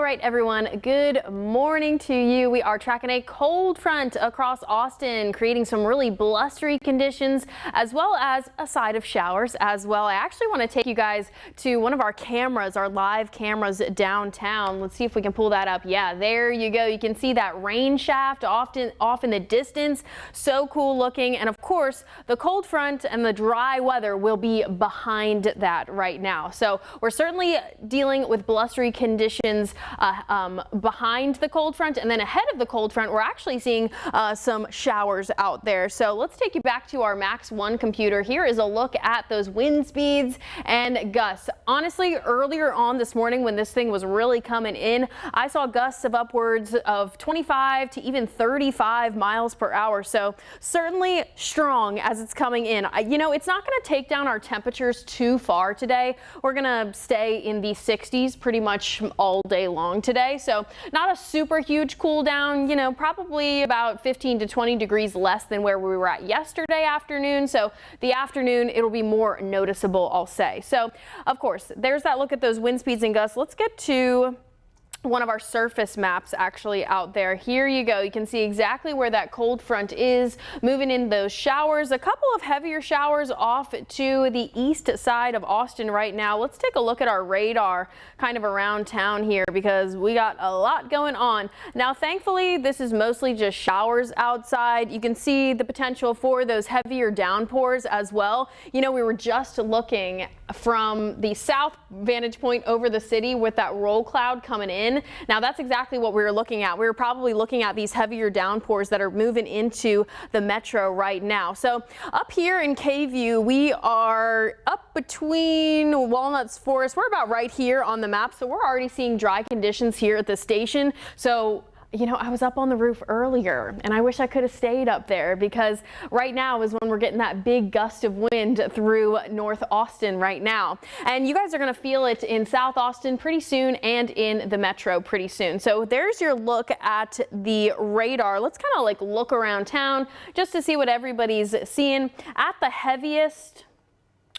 right, everyone, good morning to you. We are tracking a cold front across Austin, creating some really blustery conditions, as well as a side of showers as well. I actually want to take you guys to one of our cameras, our live cameras downtown. Let's see if we can pull that up. Yeah, there you go. You can see that rain shaft off in the distance. So cool looking. And of course, the cold front and the dry weather will be behind that right now. So we're certainly dealing with blustery conditions behind the cold front, and then ahead of the cold front we're actually seeing some showers out there. So let's take you back to our Max 1 computer. Here is a look at those wind speeds and gusts. Honestly, earlier on this morning when this thing was really coming in, I saw gusts of upwards of 25 to even 35 miles per hour. So certainly strong as it's coming in. You know, it's not going to take down our temperatures too far today. We're going to stay in the 60s pretty much all day long today. So not a super huge cool down, you know, probably about 15 to 20 degrees less than where we were at yesterday afternoon. So the afternoon, it'll be more noticeable, I'll say. So of course, there's that look at those wind speeds and gusts. Let's get to one of our surface maps actually out there. Here you go. You can see exactly where that cold front is moving in those showers. A couple of heavier showers off to the east side of Austin right now. Let's take a look at our radar kind of around town here because we got a lot going on. Now, thankfully, this is mostly just showers outside. You can see the potential for those heavier downpours as well. You know, we were just looking from the south vantage point over the city with that roll cloud coming in. Now that's exactly what we were looking at. We were probably looking at these heavier downpours that are moving into the metro right now. So up here in KVUE, we are up between Walnuts Forest. We're about right here on the map. So we're already seeing dry conditions here at the station. So you know, I was up on the roof earlier and I wish I could have stayed up there because right now is when we're getting that big gust of wind through North Austin right now. And you guys are going to feel it in South Austin pretty soon and in the metro pretty soon. So there's your look at the radar. Let's kind of like look around town just to see what everybody's seeing. At the heaviest,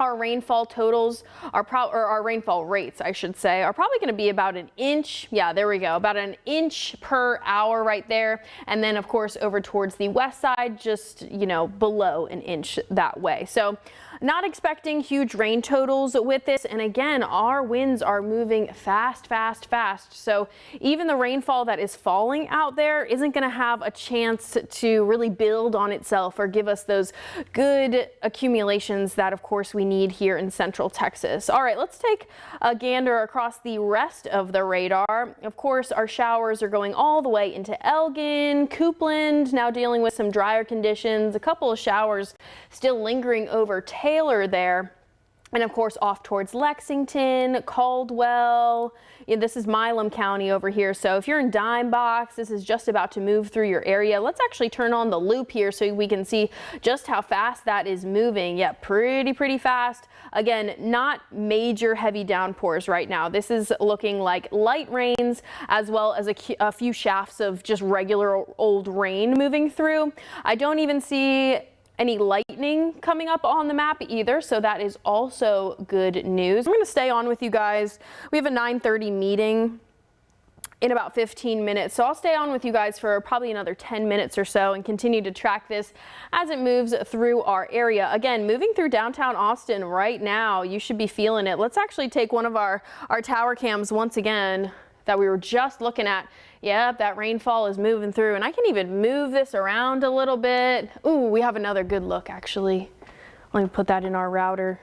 our rainfall totals are our rainfall rates, I should say, are probably going to be about an inch. Yeah, there we go. About an inch per hour right there. And then, of course, over towards the west side, just, you know, below an inch that way. So not expecting huge rain totals with this. And again, our winds are moving fast, fast, fast. So even the rainfall that is falling out there isn't going to have a chance to really build on itself or give us those good accumulations that, of course, we need here in central Texas. All right, let's take a gander across the rest of the radar. Of course, our showers are going all the way into Elgin, Coupland, now dealing with some drier conditions, a couple of showers still lingering over Taylor there. And of course, off towards Lexington, Caldwell. Yeah, this is Milam County over here. So if you're in Dime Box, this is just about to move through your area. Let's actually turn on the loop here so we can see just how fast that is moving. Yeah, pretty fast. Again, not major heavy downpours right now. This is looking like light rains as well as a few shafts of just regular old rain moving through. I don't even see any lightning coming up on the map either, so that is also good news. I'm going to stay on with you guys. We have a 9:30 meeting in about 15 minutes, so I'll stay on with you guys for probably another 10 minutes or so and continue to track this as it moves through our area. Again, moving through downtown Austin right now, you should be feeling it. Let's actually take one of our tower cams once again that we were just looking at. Yep, that rainfall is moving through, and I can even move this around a little bit. Ooh, we have another good look actually. Let me put that in our router.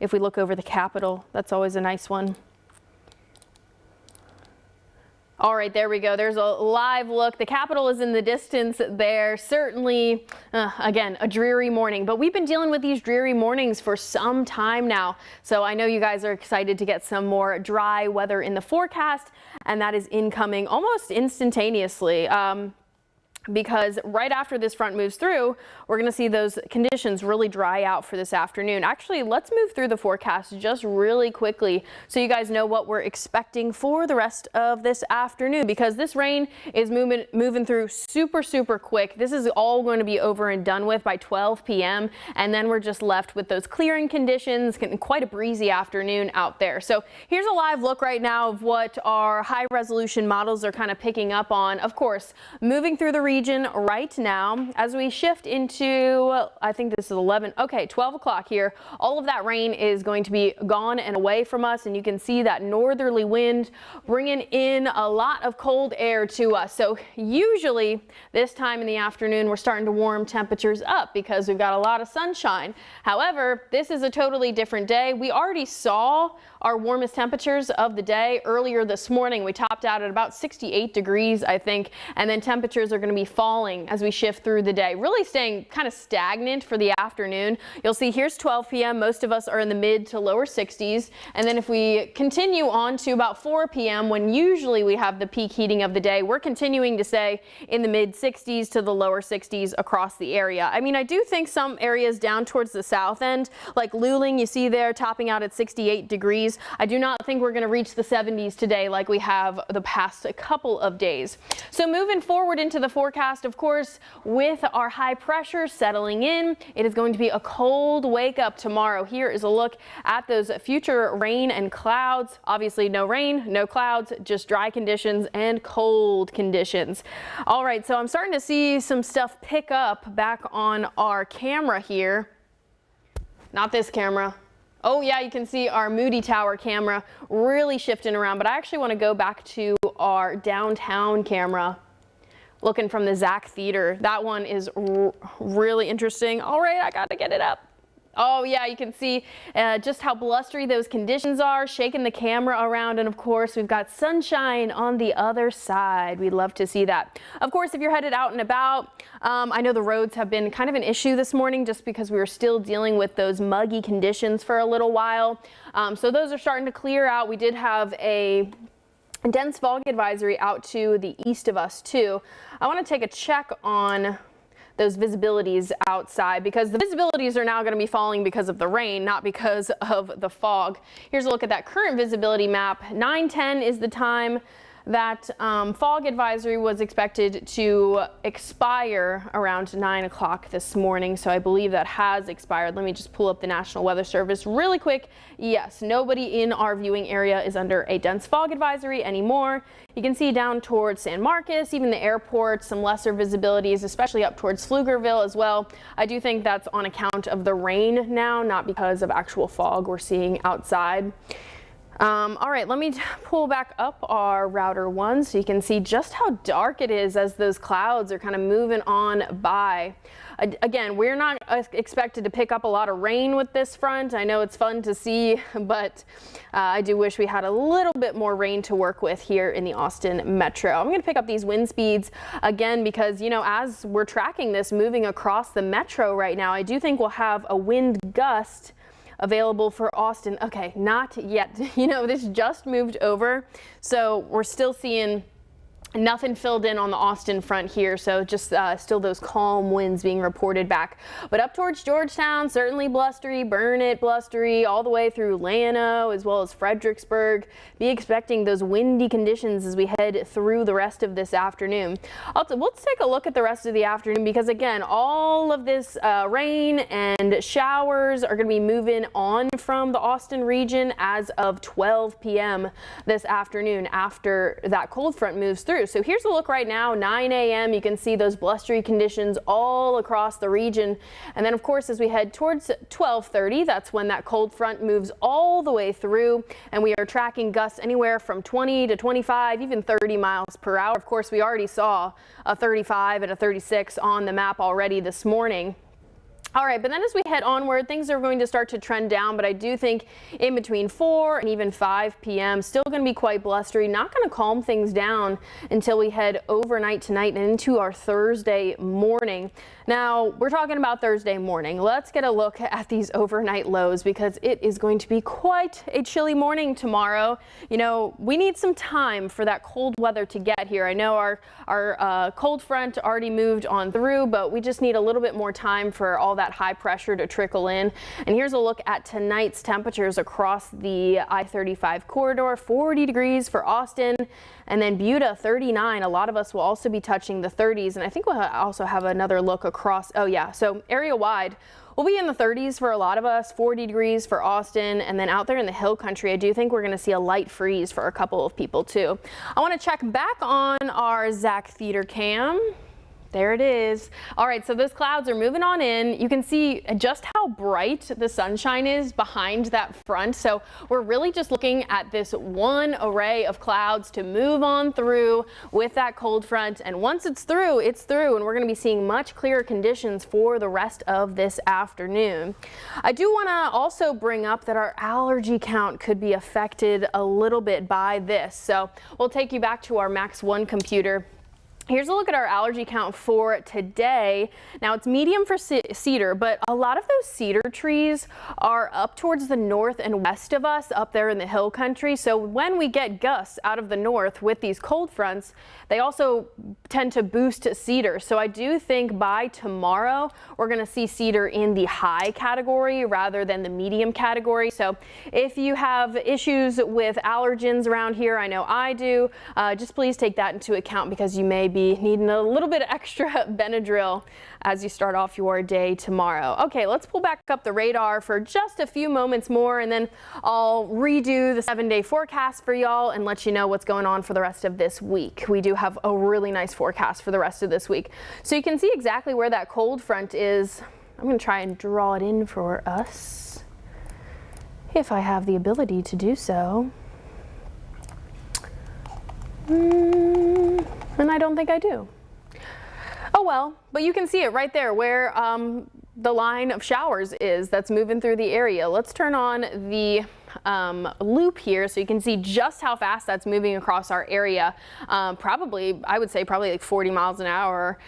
If we look over the Capitol, that's always a nice one. All right, there we go. There's a live look. The Capitol is in the distance there. Certainly, again, a dreary morning, but we've been dealing with these dreary mornings for some time now. So I know you guys are excited to get some more dry weather in the forecast, and that is incoming almost instantaneously. because right after this front moves through, we're going to see those conditions really dry out for this afternoon. Actually, let's move through the forecast just really quickly so you guys know what we're expecting for the rest of this afternoon, because this rain is moving through super quick. This is all going to be over and done with by 12 p.m. and then we're just left with those clearing conditions. Quite a breezy afternoon out there. So here's a live look right now of what our high resolution models are kind of picking up on. Of course, moving through the region right now as we shift into, I think this is 12 o'clock here. All of that rain is going to be gone and away from us, and you can see that northerly wind bringing in a lot of cold air to us. So usually this time in the afternoon we're starting to warm temperatures up because we've got a lot of sunshine. However, this is a totally different day. We already saw our warmest temperatures of the day earlier this morning. We topped out at about 68 degrees, I think, and then temperatures are going to be falling as we shift through the day, really staying kind of stagnant for the afternoon. You'll see here's 12 p.m. Most of us are in the mid to lower 60s. And then if we continue on to about 4 p.m. when usually we have the peak heating of the day, we're continuing to stay in the mid 60s to the lower 60s across the area. I mean, I do think some areas down towards the south end, like Luling, you see there topping out at 68 degrees. I do not think we're going to reach the 70s today like we have the past couple of days. So moving forward into the forecast, of course, with our high pressure settling in, it is going to be a cold wake up tomorrow. Here is a look at those future rain and clouds. Obviously no rain, no clouds, just dry conditions and cold conditions. All right, so I'm starting to see some stuff pick up back on our camera here. Not this camera. Oh yeah, you can see our Moody Tower camera really shifting around, but I actually want to go back to our downtown camera looking from the Zach Theater. That one is really interesting. All right, I got to get it up. Oh yeah, you can see just how blustery those conditions are, shaking the camera around, and of course we've got sunshine on the other side. We'd love to see that. Of course, if you're headed out and about, I know the roads have been kind of an issue this morning just because we were still dealing with those muggy conditions for a little while. So those are starting to clear out. We did have a dense fog advisory out to the east of us too. I want to take a check on those visibilities outside because the visibilities are now going to be falling because of the rain, not because of the fog. Here's a look at that current visibility map. 9:10 is the time that fog advisory was expected to expire around 9 o'clock this morning. So I believe that has expired. Let me just pull up the National Weather Service really quick. Yes, nobody in our viewing area is under a dense fog advisory anymore. You can see down towards San Marcos, even the airport, some lesser visibilities, especially up towards Pflugerville as well. I do think that's on account of the rain now, not because of actual fog we're seeing outside. All right, let me pull back up our router one so you can see just how dark it is as those clouds are kind of moving on by. Again, we're not expected to pick up a lot of rain with this front. I know it's fun to see, but I do wish we had a little bit more rain to work with here in the Austin Metro. I'm going to pick up these wind speeds again because, you know, as we're tracking this moving across the Metro right now, I do think we'll have a wind gust available for Austin. Okay, not yet. You know, this just moved over, so we're still seeing nothing filled in on the Austin front here, so just still those calm winds being reported back. But up towards Georgetown, certainly blustery, Burnett blustery, all the way through Llano as well as Fredericksburg. Be expecting those windy conditions as we head through the rest of this afternoon. We'll take a look at the rest of the afternoon because, again, all of this rain and showers are going to be moving on from the Austin region as of 12 p.m. this afternoon after that cold front moves through. So here's a look right now, 9 a.m. You can see those blustery conditions all across the region. And then, of course, as we head towards 12:30, that's when that cold front moves all the way through. And we are tracking gusts anywhere from 20 to 25, even 30 miles per hour. Of course, we already saw a 35 and a 36 on the map already this morning. All right, but then as we head onward, things are going to start to trend down, but I do think in between 4 and even 5 p.m. still going to be quite blustery, not going to calm things down until we head overnight tonight and into our Thursday morning. Now we're talking about Thursday morning. Let's get a look at these overnight lows because it is going to be quite a chilly morning tomorrow. You know, we need some time for that cold weather to get here. I know our cold front already moved on through, but we just need a little bit more time for all that high pressure to trickle in. And here's a look at tonight's temperatures across the I-35 corridor. 40 degrees for Austin, and then Buda 39. A lot of us will also be touching the 30s, and I think we'll also have another look across. Oh yeah, so area wide we'll be in the 30s for a lot of us, 40 degrees for Austin, and then out there in the hill country I do think we're going to see a light freeze for a couple of people too. I want to check back on our Zach Theater cam. There it is. All right, so those clouds are moving on in. You can see just how bright the sunshine is behind that front. So we're really just looking at this one array of clouds to move on through with that cold front. And once it's through, and we're going to be seeing much clearer conditions for the rest of this afternoon. I do want to also bring up that our allergy count could be affected a little bit by this. So we'll take you back to our Max 1 computer. Here's a look at our allergy count for today. Now it's medium for cedar, but a lot of those cedar trees are up towards the north and west of us up there in the hill country. So when we get gusts out of the north with these cold fronts, they also tend to boost cedar. So I do think by tomorrow we're going to see cedar in the high category rather than the medium category. So if you have issues with allergens around here, I know I do, just please take that into account because you may be needing a little bit of extra Benadryl as you start off your day tomorrow. Okay, let's pull back up the radar for just a few moments more, and then I'll redo the 7-day forecast for y'all and let you know what's going on for the rest of this week. We do have a really nice forecast for the rest of this week. So you can see exactly where that cold front is. I'm going to try and draw it in for us if I have the ability to do so. And I don't think I do. Oh well, but you can see it right there where the line of showers is that's moving through the area. Let's turn on the loop here so you can see just how fast that's moving across our area. I would say probably like 40 miles an hour.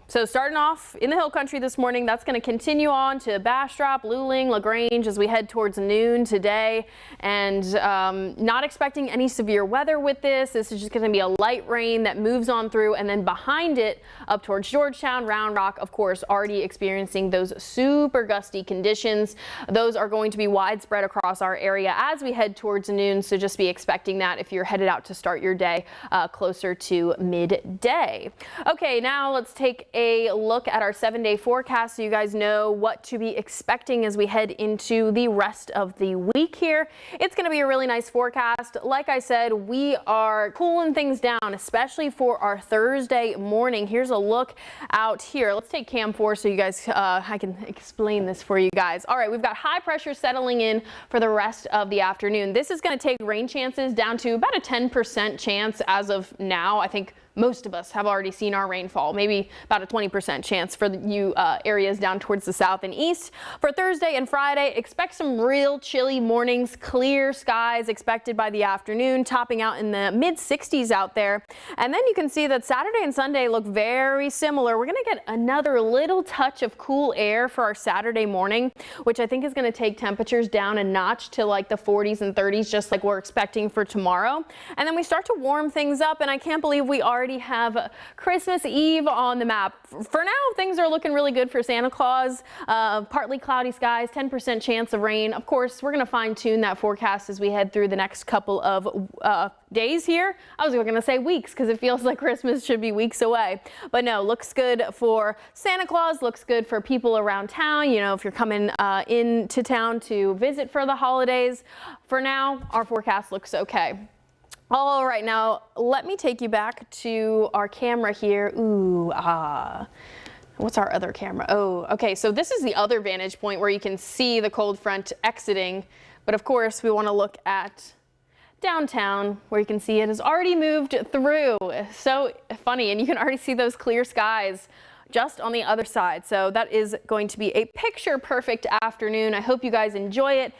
So starting off in the hill country this morning, that's going to continue on to Bastrop, Luling, LaGrange as we head towards noon today, and not expecting any severe weather with this. This is just going to be a light rain that moves on through, and then behind it up towards Georgetown, Round Rock, of course, already experiencing those super gusty conditions. Those are going to be widespread across our area as we head towards noon, so just be expecting that if you're headed out to start your day closer to midday. Okay, now let's take a look at our 7-day forecast so you guys know what to be expecting as we head into the rest of the week here. It's going to be a really nice forecast. Like I said, we are cooling things down, especially for our Thursday morning. Here's a look out here. Let's take cam 4 so you guys, I can explain this for you guys. All right, we've got high pressure settling in for the rest of the afternoon. This is going to take rain chances down to about a 10% chance as of now. I think most of us have already seen our rainfall, maybe about a 20% chance for you areas down towards the south and east. For Thursday and Friday, expect some real chilly mornings, clear skies expected by the afternoon, topping out in the mid 60s out there. And then you can see that Saturday and Sunday look very similar. We're going to get another little touch of cool air for our Saturday morning, which I think is going to take temperatures down a notch to like the 40s and 30s, just like we're expecting for tomorrow. And then we start to warm things up, and I can't believe we already have Christmas Eve on the map. For now, things are looking really good for Santa Claus. Partly cloudy skies, 10% chance of rain. Of course, we're going to fine tune that forecast as we head through the next couple of days here. I was going to say weeks because it feels like Christmas should be weeks away. But no, looks good for Santa Claus, looks good for people around town. You know, if you're coming into town to visit for the holidays. For now, our forecast looks okay. All right, now let me take you back to our camera here. What's our other camera? Oh, okay, so this is the other vantage point where you can see the cold front exiting. But of course, we want to look at downtown where you can see it has already moved through. So funny, and you can already see those clear skies just on the other side. So that is going to be a picture perfect afternoon. I hope you guys enjoy it.